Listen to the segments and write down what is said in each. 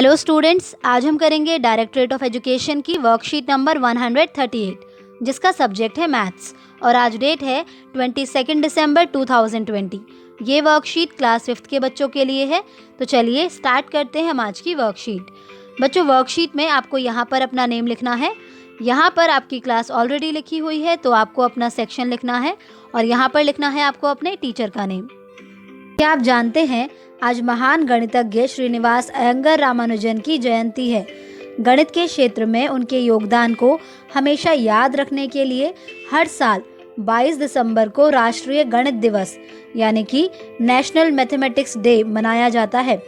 Hello students, आज हम करेंगे डायरेक्टरेट ऑफ एजुकेशन की वर्कशीट नंबर 138 जिसका सब्जेक्ट है मैथ्स और आज डेट है 22 दिसंबर 2020। ये वर्कशीट क्लास 5th के बच्चों के लिए है। तो चलिए स्टार्ट करते हैं हम आज की वर्कशीट। बच्चों, वर्कशीट में आपको यहाँ पर अपना नेम लिखना है। यहाँ पर आपकी क्लास ऑलरेडी लिखी हुई है तो आपको अपना सेक्शन लिखना है और यहाँ पर लिखना है आपको अपने टीचर का नेम। क्या आप जानते हैं आज महान गणितज्ञ श्रीनिवास अयंगर रामानुजन की जयंती है। गणित के क्षेत्र में उनके योगदान को हमेशा याद रखने के लिए हर साल 22 दिसंबर को राष्ट्रीय गणित दिवस यानी कि नेशनल मैथमेटिक्स डे मनाया जाता है।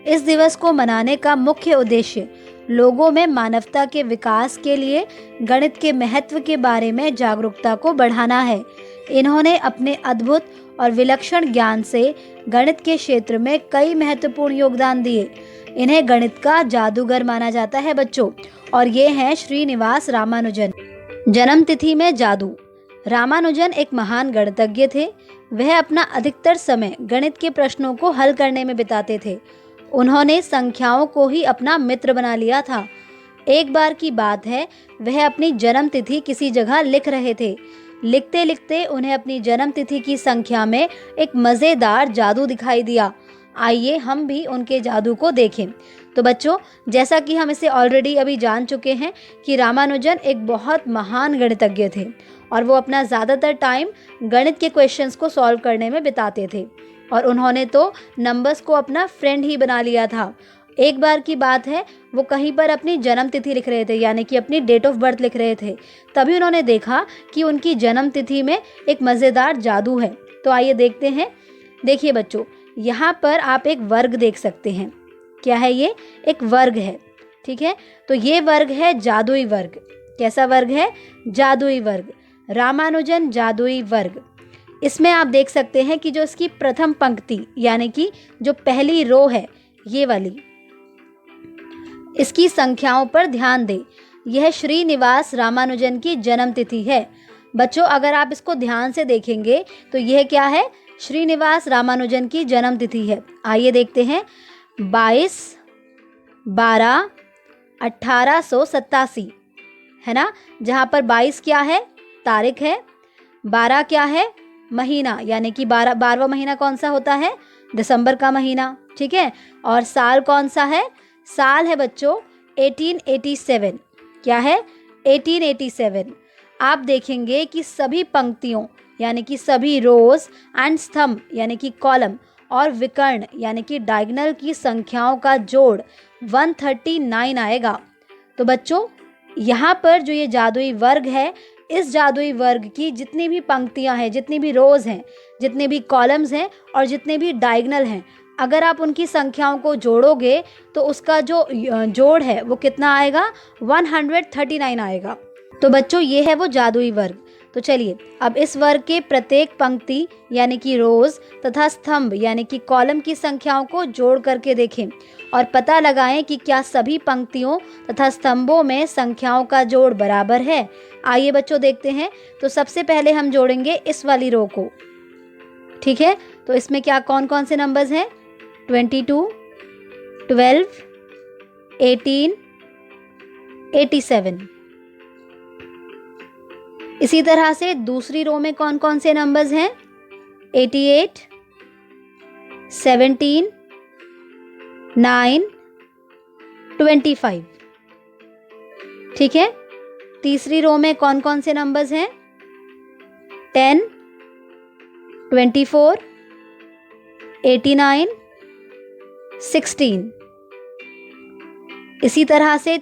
इस दिवस को मनाने का मुख्य उद्देश्य लोगों में मानवता के विकास के लिए गणित के महत्व के बारे में जागरूकता को बढ़ाना है। इन्होंने अपने अद्भुत और विलक्षण ज्ञान से गणित के क्षेत्र में कई महत्वपूर्ण योगदान दिए। इन्हें गणित का जादूगर माना जाता है बच्चों, और ये हैं श्रीनिवास रामानुजन। जन्म तिथि में जादू। रामानुजन एक महान गणितज्ञ थे। वह अपना अधिकतर समय गणित के प्रश्नों को हल करने में बिताते थे। उन्होंने संख्याओं को ही अपना मित्र बना लिया था। एक बार की बात है, वह अपनी जन्म तिथि किसी जगह लिख रहे थे। लिखते लिखते उन्हें अपनी जन्म तिथि की संख्या में एक मज़ेदार जादू दिखाई दिया। आइए हम भी उनके जादू को देखें। तो बच्चों, जैसा कि हम इसे ऑलरेडी अभी जान चुके हैं कि रामानुजन एक बहुत महान गणितज्ञ थे और वो अपना ज़्यादातर टाइम गणित के क्वेश्चंस को सॉल्व करने में बिताते थे और उन्होंने तो नंबर्स को अपना फ्रेंड ही बना लिया था। एक बार की बात है, वो कहीं पर अपनी जन्म तिथि लिख रहे थे यानी कि अपनी डेट ऑफ बर्थ लिख रहे थे। तभी उन्होंने देखा कि उनकी जन्म तिथि में एक मज़ेदार जादू है। तो आइए देखते हैं। देखिए बच्चों, यहाँ पर आप एक वर्ग देख सकते हैं। क्या है ये? एक वर्ग है। ठीक है, तो ये वर्ग है जादुई वर्ग। कैसा वर्ग है? जादुई वर्ग। रामानुजन जादुई वर्ग। इसमें आप देख सकते हैं कि जो इसकी प्रथम पंक्ति यानी कि जो पहली रो है, ये वाली, इसकी संख्याओं पर ध्यान दें। यह श्रीनिवास रामानुजन की जन्म तिथि है। बच्चों, अगर आप इसको ध्यान से देखेंगे तो यह क्या है? श्रीनिवास रामानुजन की जन्म तिथि है। आइए देखते हैं। 22/12/1887 है ना, जहाँ पर 22 क्या है? तारीख है। 12 क्या है? महीना, यानी कि 12वां महीना कौन सा होता है? दिसंबर का महीना। ठीक है, और साल कौन सा है? साल है बच्चों 1887। क्या है? 1887। आप देखेंगे कि सभी पंक्तियों यानी कि सभी रोज एंड स्तंभ यानी कि कॉलम और विकर्ण यानी कि डायगोनल की संख्याओं का जोड़ 139 आएगा। तो बच्चों, यहाँ पर जो ये जादुई वर्ग है, इस जादुई वर्ग की जितनी भी पंक्तियाँ हैं, जितनी भी रोज हैं, जितने भी कॉलम्स हैं और जितने भी डायगोनल हैं, अगर आप उनकी संख्याओं को जोड़ोगे तो उसका जो जोड़ है वो कितना आएगा? 139 आएगा। तो बच्चों, ये है वो जादुई वर्ग। तो चलिए अब इस वर्ग के प्रत्येक पंक्ति यानी कि रोज तथा स्तंभ यानी कि कॉलम की संख्याओं को जोड़ करके देखें और पता लगाएं कि क्या सभी पंक्तियों तथा स्तंभों में संख्याओं का जोड़ बराबर है। आइए बच्चों देखते हैं। तो सबसे पहले हम जोड़ेंगे इस वाली रो को। ठीक है, तो इसमें क्या कौन कौन से नंबर्स हैं? 22, 12, 18, 87। इसी तरह से दूसरी रो में कौन कौन से नंबर्स हैं? 88, 17, 9, 25। ठीक है, तीसरी रो में कौन कौन से नंबर्स हैं? 10, 24, 89, 16। इसी तरह से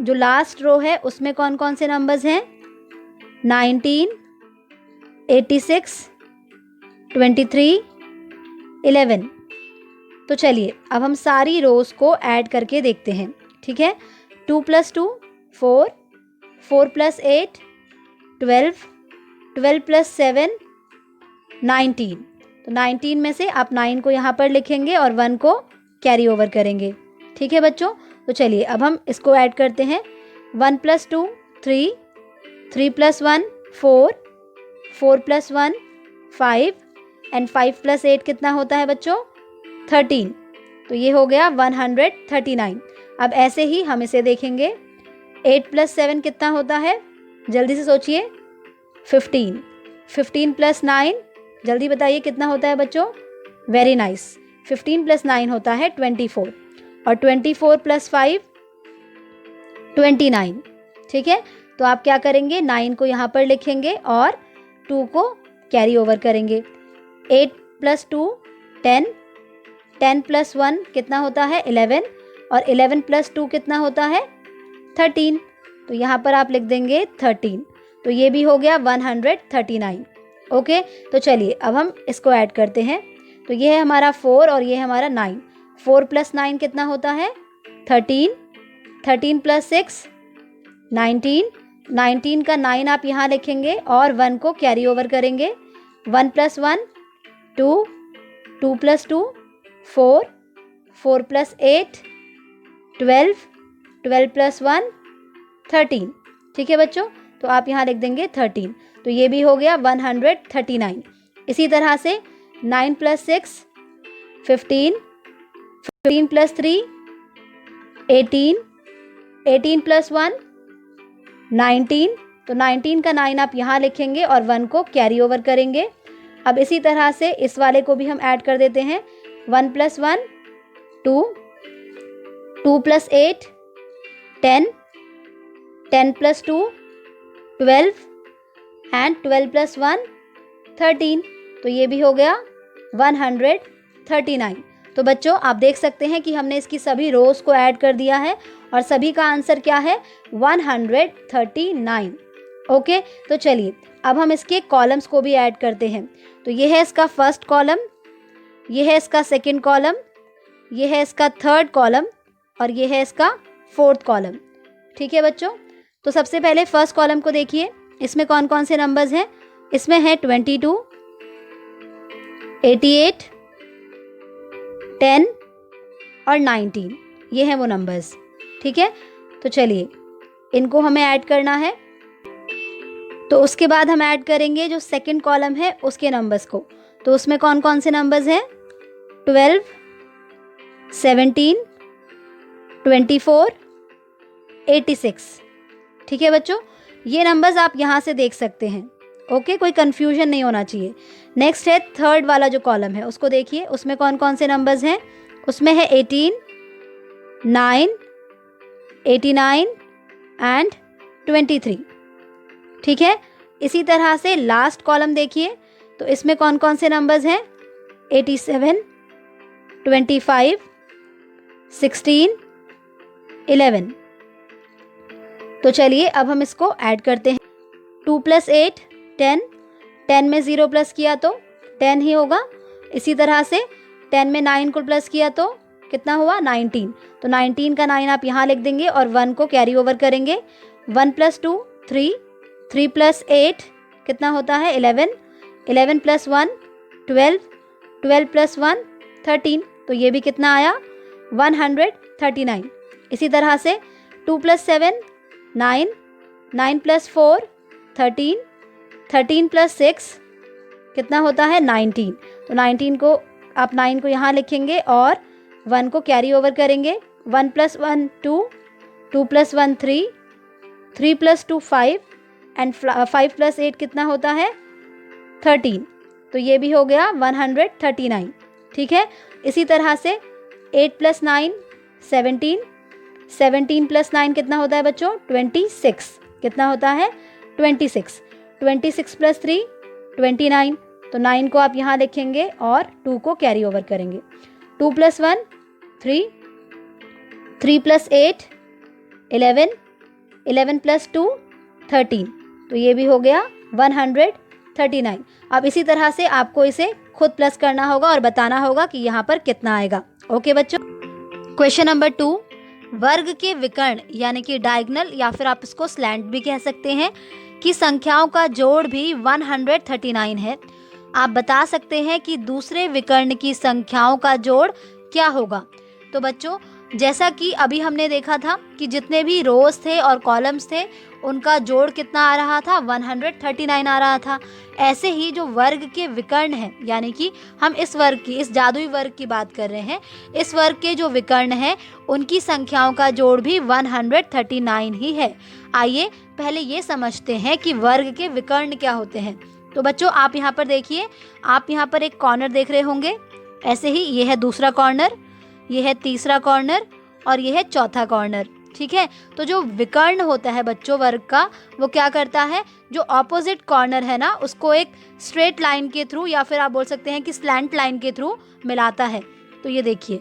जो लास्ट रो है उसमें कौन कौन से नंबर्स हैं? 19, 86, 23, 11। तो चलिए अब हम सारी रोज को ऐड करके देखते हैं। ठीक है, 2 + 2 4, 4 + 8 12, 12 + 7 19। तो 19 में से आप 9 को यहाँ पर लिखेंगे और 1 को कैरी ओवर करेंगे। ठीक है बच्चों, तो चलिए अब हम इसको ऐड करते हैं। 1 + 2 3, 3 + 1 4, 4 + 1 5 एंड 5 + 8 कितना होता है बच्चों? 13। तो ये हो गया 139। अब ऐसे ही हम इसे देखेंगे, 8 + 7 कितना होता है, जल्दी से सोचिए, 15। 15 + 9, जल्दी बताइए कितना होता है बच्चों, वेरी नाइस, 15 + 9 होता है 24, और 24 + 5 29। ठीक है, तो आप क्या करेंगे, 9 को यहाँ पर लिखेंगे और 2 को कैरी ओवर करेंगे। 8 + 2 10, 10 + 1 कितना होता है 11, और 11 + 2 कितना होता है 13, तो यहाँ पर आप लिख देंगे 13। तो ये भी हो गया 139। ओके, तो चलिए अब हम इसको ऐड करते हैं। तो ये है हमारा 4 और ये है हमारा 9। 4 + 9 कितना होता है 13, 13 + 6 19, 19 का 9 आप यहाँ लिखेंगे और 1 को कैरी ओवर करेंगे। 1 + 1 2, 2 + 2 4, 4 + 8 12, 12 + 1 13। ठीक है बच्चों, तो आप यहाँ लिख देंगे 13। तो ये भी हो गया 139। इसी तरह से 9 + 6 15, 15 + 3 18, 18 + 1 19, तो 19 का 9 आप यहाँ लिखेंगे और 1 को कैरी ओवर करेंगे। अब इसी तरह से इस वाले को भी हम ऐड कर देते हैं। 1 + 1 2, 2 + 8 10, 10 + 2 12, एंड 12 + 1 13। तो ये भी हो गया 139। तो बच्चों आप देख सकते हैं कि हमने इसकी सभी रोज़ को ऐड कर दिया है और सभी का आंसर क्या है 139। ओके, तो चलिए अब हम इसके कॉलम्स को भी ऐड करते हैं। तो ये है इसका फर्स्ट कॉलम, ये है इसका सेकंड कॉलम, ये है इसका थर्ड कॉलम और ये है इसका फोर्थ कॉलम। ठीक है बच्चों, तो सबसे पहले फर्स्ट कॉलम को देखिए, इसमें कौन कौन से नंबर्स हैं। इसमें है 22, 88, 10 और 19, ये हैं वो नंबर्स। ठीक है, तो चलिए इनको हमें ऐड करना है। तो उसके बाद हम ऐड करेंगे जो सेकंड कॉलम है उसके नंबर्स को। तो उसमें कौन कौन से नंबर्स हैं, 12, 17, 24, 86। ठीक है बच्चों, ये नंबर्स आप यहाँ से देख सकते हैं। ओके, कोई कंफ्यूजन नहीं होना चाहिए। नेक्स्ट है थर्ड वाला जो कॉलम है उसको देखिए, उसमें कौन कौन से नंबर्स हैं। उसमें है 18, 9, 89 एंड 23। ठीक है, इसी तरह से लास्ट कॉलम देखिए, तो इसमें कौन कौन से नंबर्स हैं, 87, 25, 16, 11। तो चलिए अब हम इसको ऐड करते हैं। 2 + 8 10, 10 में 0 प्लस किया तो 10 ही होगा। इसी तरह से 10 में 9 को प्लस किया तो कितना हुआ 19। तो 19 का 9 आप यहाँ लिख देंगे और 1 को कैरी ओवर करेंगे। 1 + 2 3, 3 + 8 कितना होता है 11, 11 + 1 12, 12 + 1 13। तो ये भी कितना आया 139। इसी तरह से 2 + 7 9, 9 + 4 13, 13 + 6 कितना होता है 19। तो 19 को आप 9 को यहाँ लिखेंगे और 1 को कैरी ओवर करेंगे। 1 + 1 2, 2 + 1 3, 3 + 2 5 एंड 5 + 8 कितना होता है 13। तो ये भी हो गया 139। ठीक है, इसी तरह से 8 + 9 17, 17 + 9 कितना होता है बच्चों 26। कितना होता है 26, 26 + 3 29। तो 9 को आप यहाँ लिखेंगे और 2 को कैरी ओवर करेंगे। 2 + 1 3, 3 + 8 11, 11 + 2 13। तो ये भी हो गया 139। अब इसी तरह से आपको इसे खुद प्लस करना होगा और बताना होगा कि यहाँ पर कितना आएगा। ओके बच्चों, क्वेश्चन नंबर 2, वर्ग के विकर्ण यानी कि डायगोनल या फिर आप इसको स्लैंट भी कह सकते हैं कि संख्याओं का जोड़ भी 139 है। आप बता सकते हैं कि दूसरे विकर्ण की संख्याओं का जोड़ क्या होगा। तो बच्चों जैसा कि अभी हमने देखा था कि जितने भी रोज थे और कॉलम्स थे उनका जोड़ कितना आ रहा था, 139 आ रहा था। ऐसे ही जो वर्ग के विकर्ण हैं, यानी कि हम इस वर्ग की, इस जादुई वर्ग की बात कर रहे हैं, इस वर्ग के जो विकर्ण हैं उनकी संख्याओं का जोड़ भी 139 ही है। आइए पहले ये समझते हैं कि वर्ग के विकर्ण क्या होते हैं। तो बच्चों आप यहाँ पर देखिए, आप यहाँ पर एक कॉर्नर देख रहे होंगे। ऐसे ही ये है दूसरा कॉर्नर, ये है तीसरा कॉर्नर और ये है चौथा कॉर्नर। ठीक है, तो जो विकर्ण होता है बच्चों वर्ग का, वो क्या करता है, जो ऑपोजिट कॉर्नर है ना उसको एक स्ट्रेट लाइन के थ्रू या फिर आप बोल सकते हैं कि स्लैंट लाइन के थ्रू मिलाता है। तो ये देखिए,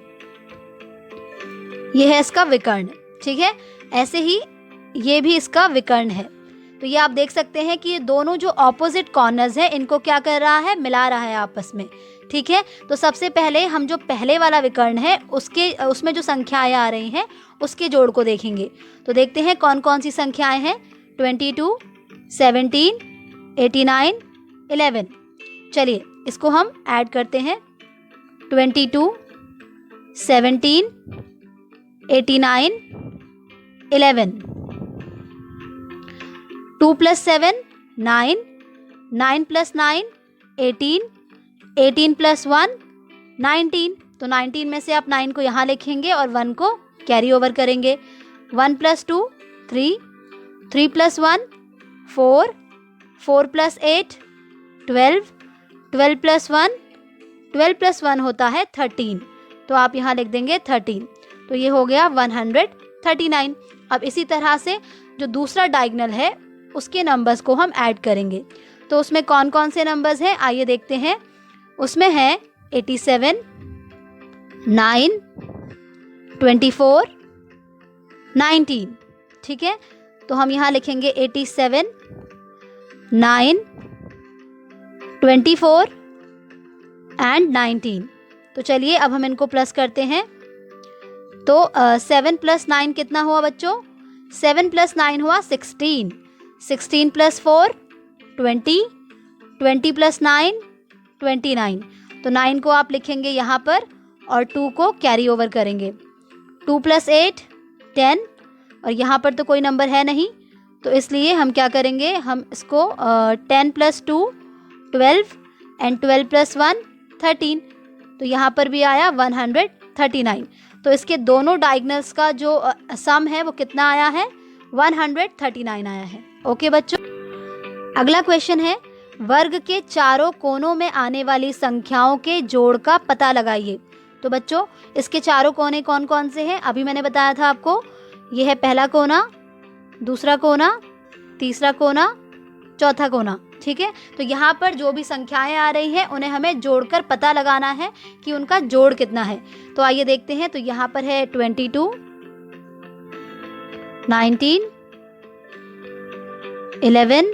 ये है इसका विकर्ण। ठीक है, ऐसे ही ये भी इसका विकर्ण है। तो ये आप देख सकते हैं कि ये दोनों जो ऑपोजिट कॉर्नर्स हैं इनको क्या कर रहा है, मिला रहा है आपस में। ठीक है, तो सबसे पहले हम जो पहले वाला विकर्ण है उसमें जो संख्याएं आ रही हैं उसके जोड़ को देखेंगे। तो देखते हैं कौन कौन सी संख्याएं हैं। 22, 17, 89, 11। चलिए इसको हम ऐड करते हैं। 22, 17, 89, 11। 2 + 7 9, 9 + 9 18, 18 + 1 19। तो 19 में से आप 9 को यहाँ लिखेंगे और 1 को कैरी ओवर करेंगे। 1 + 2 3, 3 + 1 4, 4 + 8 12, 12 + 1 12 + 1 होता है 13। तो आप यहाँ लिख देंगे 13। तो ये हो गया 139। अब इसी तरह से जो दूसरा डायगोनल है उसके नंबर्स को हम ऐड करेंगे। तो उसमें कौन कौन से नंबर्स हैं आइए देखते हैं। उसमें है 87, 9, 24, 19। ठीक है, तो हम यहाँ लिखेंगे 87, 9, 24 एंड 19। तो चलिए अब हम इनको प्लस करते हैं। तो 7 + 9 कितना हुआ बच्चों? 7 + 9 हुआ 16, 16 + 4 20, 20 + 9 29। तो 9 को आप लिखेंगे यहाँ पर और 2 को कैरी ओवर करेंगे। 2 + 8 10 और यहाँ पर तो कोई नंबर है नहीं, तो इसलिए हम क्या करेंगे, हम इसको 10 + 2 12 एंड 12 + 1 13। तो यहाँ पर भी आया 139। तो इसके दोनों डायगोनल्स का जो सम है वो कितना आया है, 139 आया है। ओके बच्चों, अगला क्वेश्चन है, वर्ग के चारों कोनों में आने वाली संख्याओं के जोड़ का पता लगाइए। तो बच्चों इसके चारों कोने कौन कौन से हैं, अभी मैंने बताया था आपको। ये है पहला कोना, दूसरा कोना, तीसरा कोना, चौथा कोना। ठीक है, तो यहाँ पर जो भी संख्याएं आ रही हैं उन्हें हमें जोड़कर पता लगाना है कि उनका जोड़ कितना है। तो आइए देखते हैं। तो यहाँ पर है 22, 19, 11,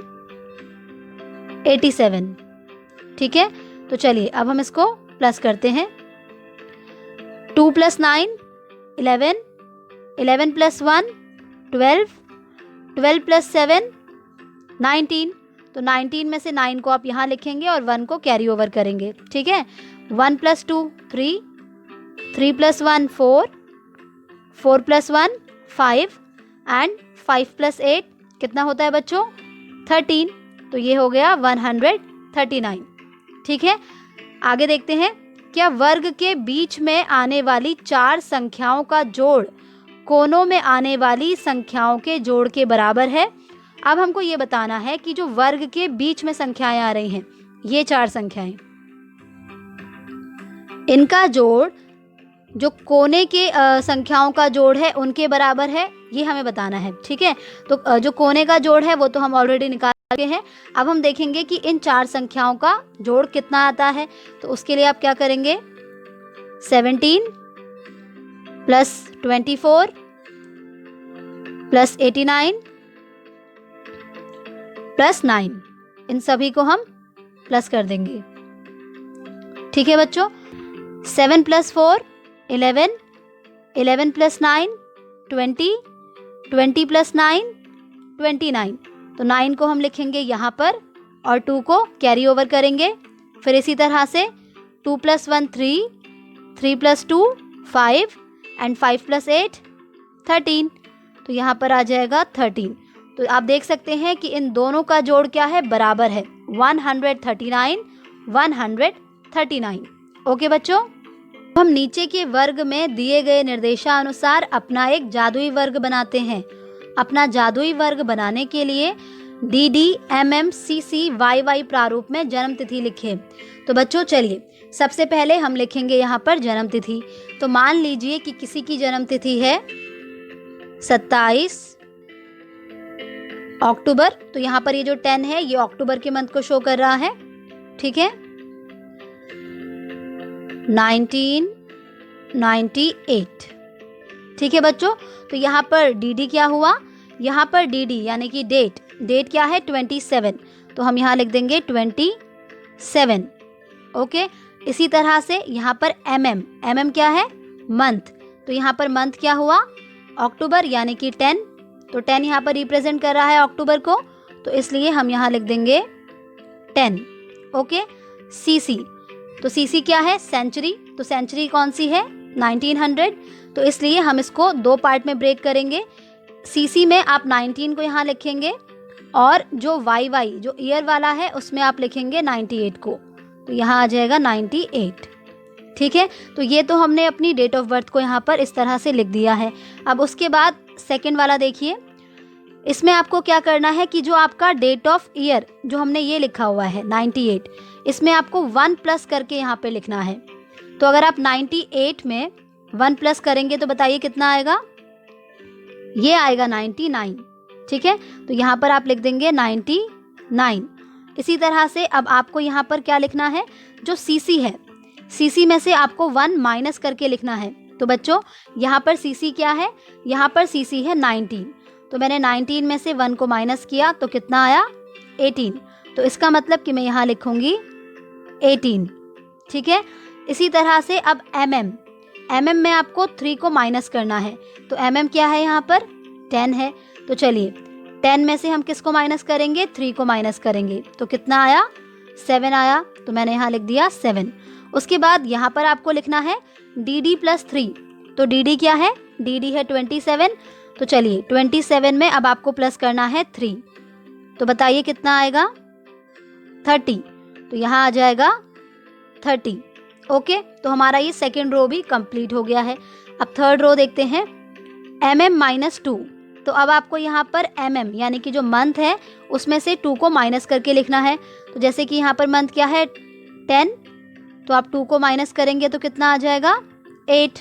87। ठीक है, तो चलिए अब हम इसको प्लस करते हैं। 2 + 9 11, 11 + 1 12, 12 + 7 19। तो 19 में से 9 को आप यहाँ लिखेंगे और 1 को कैरी ओवर करेंगे। ठीक है, 1 + 2 3, 3 + 1 4, 4 + 1 5 एंड 5 + 8 कितना होता है बच्चों, 13। तो ये हो गया 139। ठीक है, आगे देखते हैं। क्या वर्ग के बीच में आने वाली 4 संख्याओं का जोड़ कोनों में आने वाली संख्याओं के जोड़ के बराबर है? अब हमको ये बताना है कि जो वर्ग के बीच में संख्याएं आ रही हैं, ये 4 संख्याएं, इनका जोड़ जो कोने के संख्याओं का जोड़ है उनके बराबर है, ये हमें बताना है। ठीक है, तो जो कोने का जोड़ है वो तो हम ऑलरेडी निकाल चुके हैं। अब हम देखेंगे कि इन 4 संख्याओं का जोड़ कितना आता है। तो उसके लिए आप क्या करेंगे, 17 + 24 + 89 + 9, इन सभी को हम प्लस कर देंगे। ठीक है बच्चों, 7 + 4 11, 11 + 9 20, 20 + 9 29। तो 9 को हम लिखेंगे यहाँ पर और 2 को कैरी ओवर करेंगे। फिर इसी तरह से 2 + 1 3, 3 + 2 5 एंड 5 + 8 13, तो यहाँ पर आ जाएगा 13। तो आप देख सकते हैं कि इन दोनों का जोड़ क्या है, बराबर है, 139 139। ओके बच्चों, हम नीचे के वर्ग में दिए गए निर्देशानुसार अपना एक जादुई वर्ग बनाते हैं। अपना जादुई वर्ग बनाने के लिए DD MM CC YY प्रारूप में जन्म तिथि लिखें। तो बच्चों चलिए, सबसे पहले हम लिखेंगे यहाँ पर जन्म तिथि। तो मान लीजिए कि किसी की जन्म तिथि है 27 अक्टूबर, तो यहाँ पर ये जो 10 है ये अक्टूबर के मंथ को शो कर रहा है, ठीक है। 1998, ठीक है बच्चों। तो यहाँ पर DD क्या हुआ, यहाँ पर DD यानी कि डेट क्या है 27, तो हम यहाँ लिख देंगे 27। ओके, इसी तरह से यहाँ पर MM क्या है, मंथ, तो यहाँ पर मंथ क्या हुआ, अक्टूबर यानी कि 10, तो 10 यहाँ पर रिप्रेजेंट कर रहा है अक्टूबर को, तो इसलिए हम यहाँ लिख देंगे 10। ओके, CC, तो CC क्या है, सेंचुरी, तो सेंचुरी कौन सी है, 1900, तो इसलिए हम इसको दो पार्ट में ब्रेक करेंगे। CC में आप 19 को यहाँ लिखेंगे और जो YY जो ईयर वाला है उसमें आप लिखेंगे 98 को, तो यहाँ आ जाएगा 98, ठीक है। तो ये तो हमने अपनी डेट ऑफ बर्थ को यहाँ पर इस तरह से लिख दिया है। अब उसके बाद सेकंड वाला देखिए, इसमें आपको क्या करना है कि जो आपका डेट ऑफ ईयर जो हमने ये लिखा हुआ है 98, इसमें आपको 1 प्लस करके यहाँ पे लिखना है। तो अगर आप 98 में 1 प्लस करेंगे तो बताइए कितना आएगा, ये आएगा 99, ठीक है। तो यहाँ पर आप लिख देंगे 99। इसी तरह से अब आपको यहाँ पर क्या लिखना है, जो CC है, CC में से आपको 1 माइनस करके लिखना है। तो बच्चों यहाँ पर CC क्या है, यहाँ पर CC है 19, तो मैंने 19 में से 1 को माइनस किया तो कितना आया 18, तो इसका मतलब कि मैं यहाँ लिखूंगी 18, ठीक है। इसी तरह से अब MM में आपको 3 को माइनस करना है, तो MM क्या है, यहाँ पर 10 है, तो चलिए 10 में से हम किसको माइनस करेंगे, 3 को माइनस करेंगे, तो कितना आया 7 आया, तो मैंने यहाँ लिख दिया 7। उसके बाद यहाँ पर आपको लिखना है DD + 3, तो DD क्या है, DD है 27, तो चलिए 27 में अब आपको प्लस करना है 3, तो बताइए कितना आएगा 30, तो यहाँ आ जाएगा 30। ओके, तो हमारा ये सेकेंड रो भी कंप्लीट हो गया है। अब थर्ड रो देखते हैं, MM - 2, तो अब आपको यहाँ पर MM यानी कि जो मंथ है उसमें से 2 को माइनस करके लिखना है। तो जैसे कि यहाँ पर मंथ क्या है 10, तो आप 2 को माइनस करेंगे तो कितना आ जाएगा 8,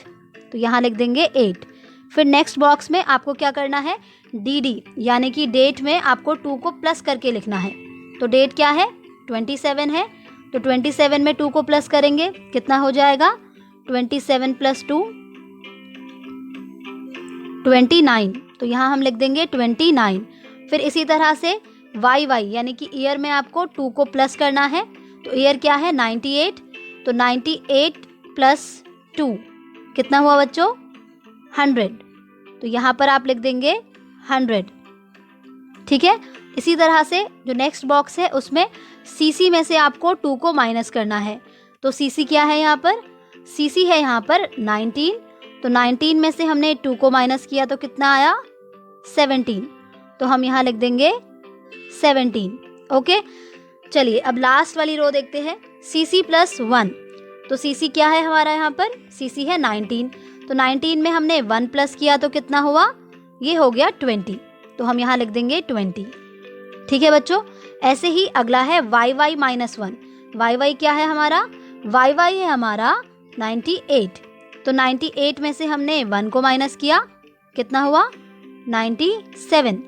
तो यहाँ लिख देंगे 8। फिर नेक्स्ट बॉक्स में आपको क्या करना है, DD यानी कि डेट में आपको 2 को प्लस करके लिखना है। तो डेट क्या है 27 है, तो 27 में 2 को प्लस करेंगे कितना हो जाएगा 27 + 2 29, तो यहाँ हम लिख देंगे 29। फिर इसी तरह से YY यानी कि ईयर में आपको 2 को प्लस करना है, तो ईयर क्या है 98, तो 98 + 2 कितना हुआ बच्चों 100, तो यहाँ पर आप लिख देंगे 100, ठीक है। इसी तरह से जो नेक्स्ट बॉक्स है उसमें CC में से आपको 2 को माइनस करना है, तो CC क्या है, यहाँ पर CC है यहाँ पर 19, तो 19 में से हमने 2 को माइनस किया तो कितना आया 17, तो हम यहाँ लिख देंगे 17। ओके, चलिए अब लास्ट वाली रो देखते हैं, CC + 1, तो CC क्या है हमारा, यहाँ पर CC है 19, तो 19 में हमने 1 प्लस किया तो कितना हुआ, ये हो गया 20, तो हम यहाँ लिख देंगे 20, ठीक है बच्चों। ऐसे ही अगला है YY - 1, YY क्या है हमारा, YY है हमारा 98, तो 98 में से हमने 1 को माइनस किया कितना हुआ 97,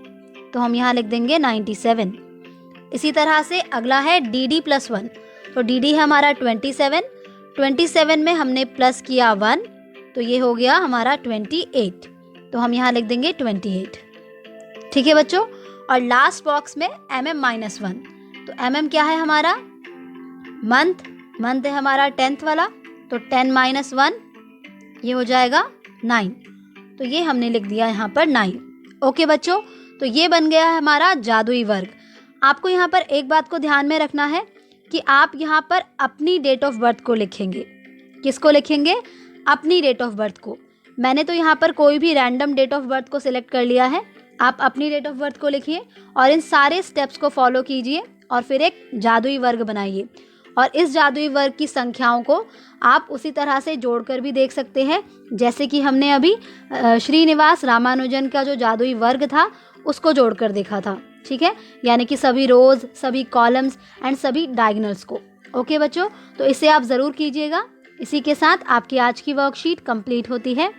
तो हम यहाँ लिख देंगे 97। इसी तरह से अगला है DD + 1, तो DD है हमारा 27 में हमने प्लस किया 1, तो ये हो गया हमारा 28, तो हम यहाँ लिख देंगे 28, ठीक है बच्चों। और लास्ट बॉक्स में MM - 1, तो MM क्या है हमारा मंथ है हमारा 10th वाला, तो 10 - 1 ये हो जाएगा 9, तो ये हमने लिख दिया यहाँ पर 9। ओके बच्चों, तो ये बन गया है हमारा जादुई वर्ग। आपको यहाँ पर एक बात को ध्यान में रखना है कि आप यहाँ पर अपनी डेट ऑफ बर्थ को लिखेंगे। किसको लिखेंगे, अपनी डेट ऑफ बर्थ को। मैंने तो यहाँ पर कोई भी रैंडम डेट ऑफ बर्थ को सिलेक्ट कर लिया है। आप अपनी डेट ऑफ बर्थ को लिखिए और इन सारे स्टेप्स को फॉलो कीजिए और फिर एक जादुई वर्ग बनाइए। और इस जादुई वर्ग की संख्याओं को आप उसी तरह से जोड़कर भी देख सकते हैं जैसे कि हमने अभी श्रीनिवास रामानुजन का जो जादुई वर्ग था उसको जोड़कर देखा था। ठीक है, यानी कि सभी रोज, सभी कॉलम्स एंड सभी डायगोनल्स को। ओके बच्चों, तो इसे आप ज़रूर कीजिएगा। इसी के साथ आपकी आज की वर्कशीट कंप्लीट होती है।